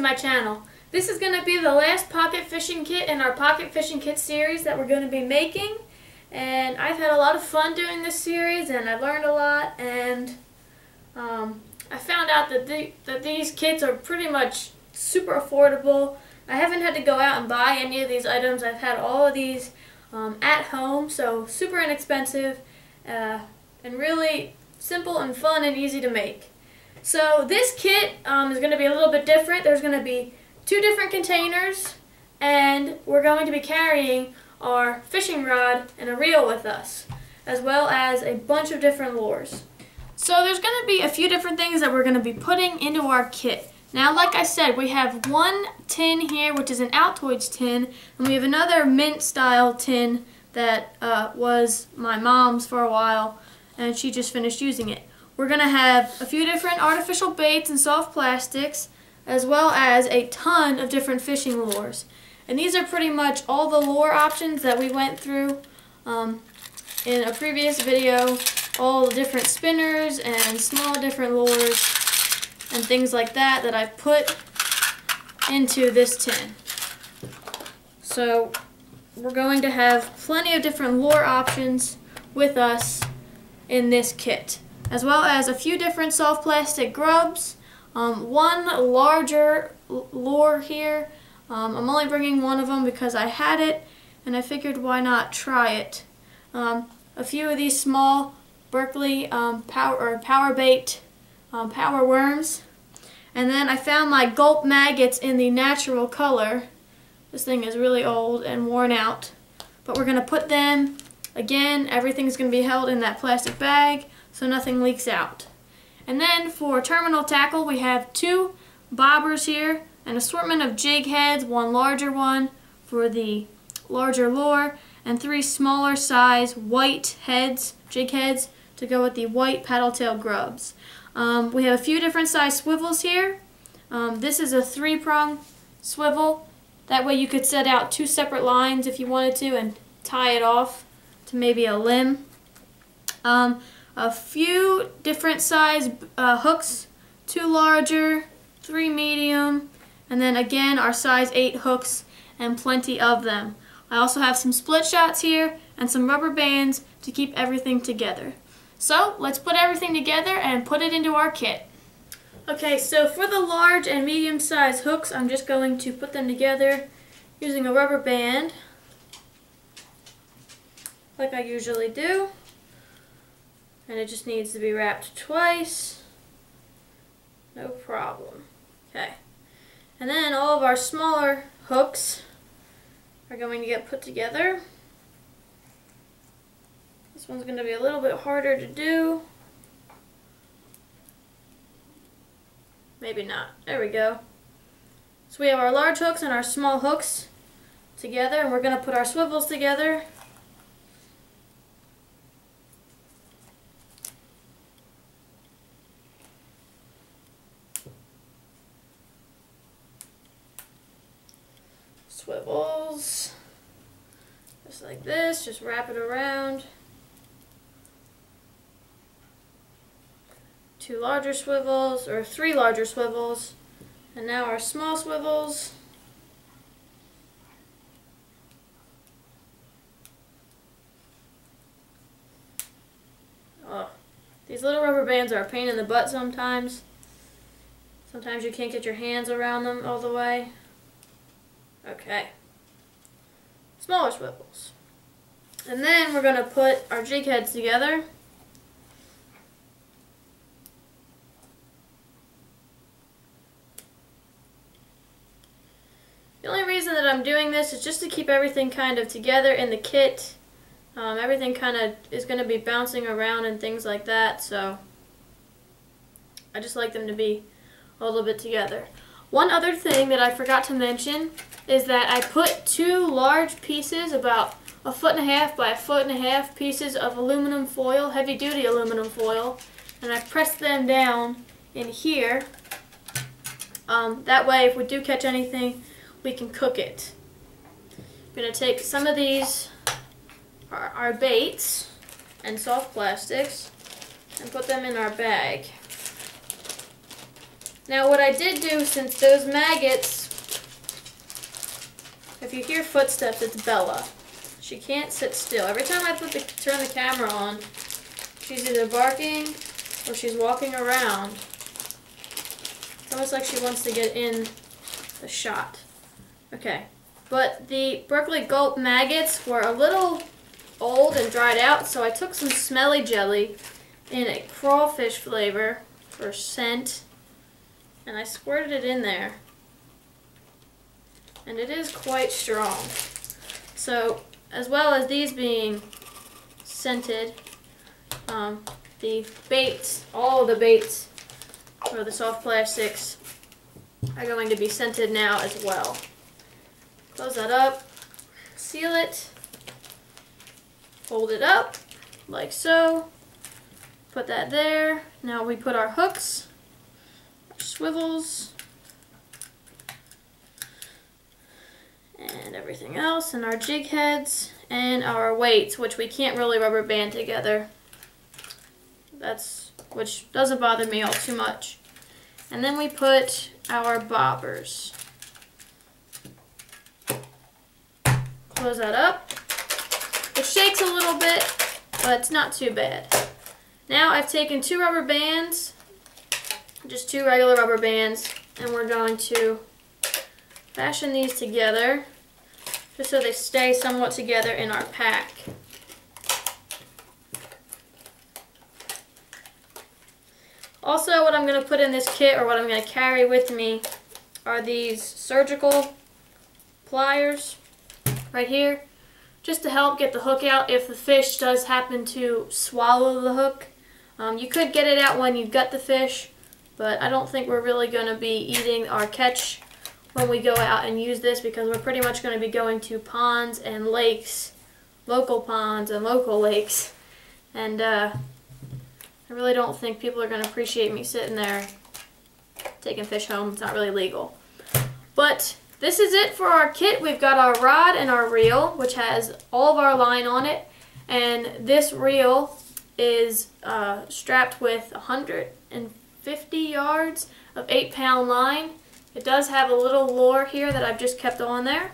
to my channel. This is going to be the last pocket fishing kit in our pocket fishing kit series that we're going to be making. And I've had a lot of fun doing this series, and I learned a lot, and I found out that these kits are pretty much super affordable. I haven't had to go out and buy any of these items. I've had all of these at home, so super inexpensive and really simple and fun and easy to make. So this kit is going to be a little bit different. There's going to be 2 different containers, and we're going to be carrying our fishing rod and a reel with us, as well as a bunch of different lures. So there's going to be a few different things that we're going to be putting into our kit. Now, like I said, we have one tin here, which is an Altoids tin, and we have another mint style tin that was my mom's for a while, and she just finished using it. We're going to have a few different artificial baits and soft plastics, as well as a ton of different fishing lures. And these are pretty much all the lure options that we went through in a previous video. All the different spinners and small different lures and things like that that I've put into this tin. So we're going to have plenty of different lure options with us in this kit, as well as a few different soft plastic grubs, one larger lure here. I'm only bringing one of them because I had it and I figured why not try it. A few of these small Berkeley power bait power worms, and then I found my gulp maggots in the natural color. This thing is really old and worn out, but we're going to put them, again, everything's going to be held in that plastic bag so nothing leaks out. And then for terminal tackle, we have 2 bobbers here, an assortment of jig heads, one larger one for the larger lure, and 3 smaller size white heads, jig heads, to go with the white paddle tail grubs. We have a few different size swivels here. This is a 3-prong swivel. That way you could set out 2 separate lines if you wanted to and tie it off to maybe a limb. A few different size hooks, 2 larger, 3 medium, and then again our size 8 hooks, and plenty of them. I also have some split shots here and some rubber bands to keep everything together. So let's put everything together and put it into our kit. Okay, so for the large and medium size hooks, I'm just going to put them together using a rubber band, like I usually do. And it just needs to be wrapped twice. No problem. Okay. And then all of our smaller hooks are going to get put together. This one's going to be a little bit harder to do. Maybe not. There we go. So we have our large hooks and our small hooks together, and we're going to put our swivels together. Swivels, just like this, just wrap it around. 2 larger swivels, or 3 larger swivels, and now our small swivels. Oh, these little rubber bands are a pain in the butt sometimes. Sometimes you can't get your hands around them all the way. Okay. Smaller swivels. And then we're going to put our jig heads together. The only reason that I'm doing this is just to keep everything kind of together in the kit. Everything kind of is going to be bouncing around and things like that, so I just like them to be a little bit together. One other thing that I forgot to mention is that I put 2 large pieces, about 1.5 by 1.5 pieces of aluminum foil, heavy duty aluminum foil, and I pressed them down in here. That way if we do catch anything, we can cook it. I'm going to take some of these, our baits and soft plastics, and put them in our bag. Now what I did do, since those maggots, if you hear footsteps, it's Bella. She can't sit still. Every time I turn the camera on, she's either barking or she's walking around. It's almost like she wants to get in the shot. Okay, but the Berkeley Gulp maggots were a little old and dried out, so I took some smelly jelly in a crawfish flavor for scent, and I squirted it in there. And it is quite strong. So, as well as these being scented, the baits, all of the baits for the soft plastics are going to be scented now as well. Close that up, seal it, fold it up like so, put that there. Now we put our hooks, our swivels, and everything else, and our jig heads, and our weights, which we can't really rubber band together. Which doesn't bother me all too much. And then we put our bobbers. Close that up. It shakes a little bit, but it's not too bad. Now I've taken 2 rubber bands, just 2 regular rubber bands, and we're going to fashion these together just so they stay somewhat together in our pack. Also, what I'm going to put in this kit, or what I'm going to carry with me, are these surgical pliers right here, just to help get the hook out if the fish does happen to swallow the hook. You could get it out when you gut the fish, but I don't think we're really going to be eating our catch when we go out and use this, because we're pretty much going to be going to ponds and lakes, local ponds and local lakes, and I really don't think people are going to appreciate me sitting there taking fish home. It's not really legal. But this is it for our kit. We've got our rod and our reel, which has all of our line on it, and this reel is strapped with 150 yards of 8-pound line. It does have a little lure here that I've just kept on there.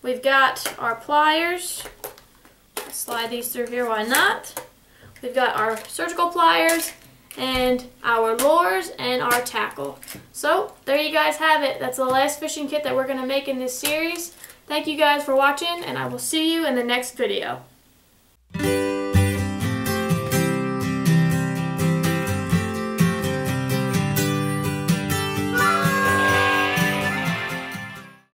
We've got our pliers. I'll slide these through here, why not? We've got our surgical pliers and our lures and our tackle. So there you guys have it. That's the last fishing kit that we're going to make in this series. Thank you guys for watching, and I will see you in the next video.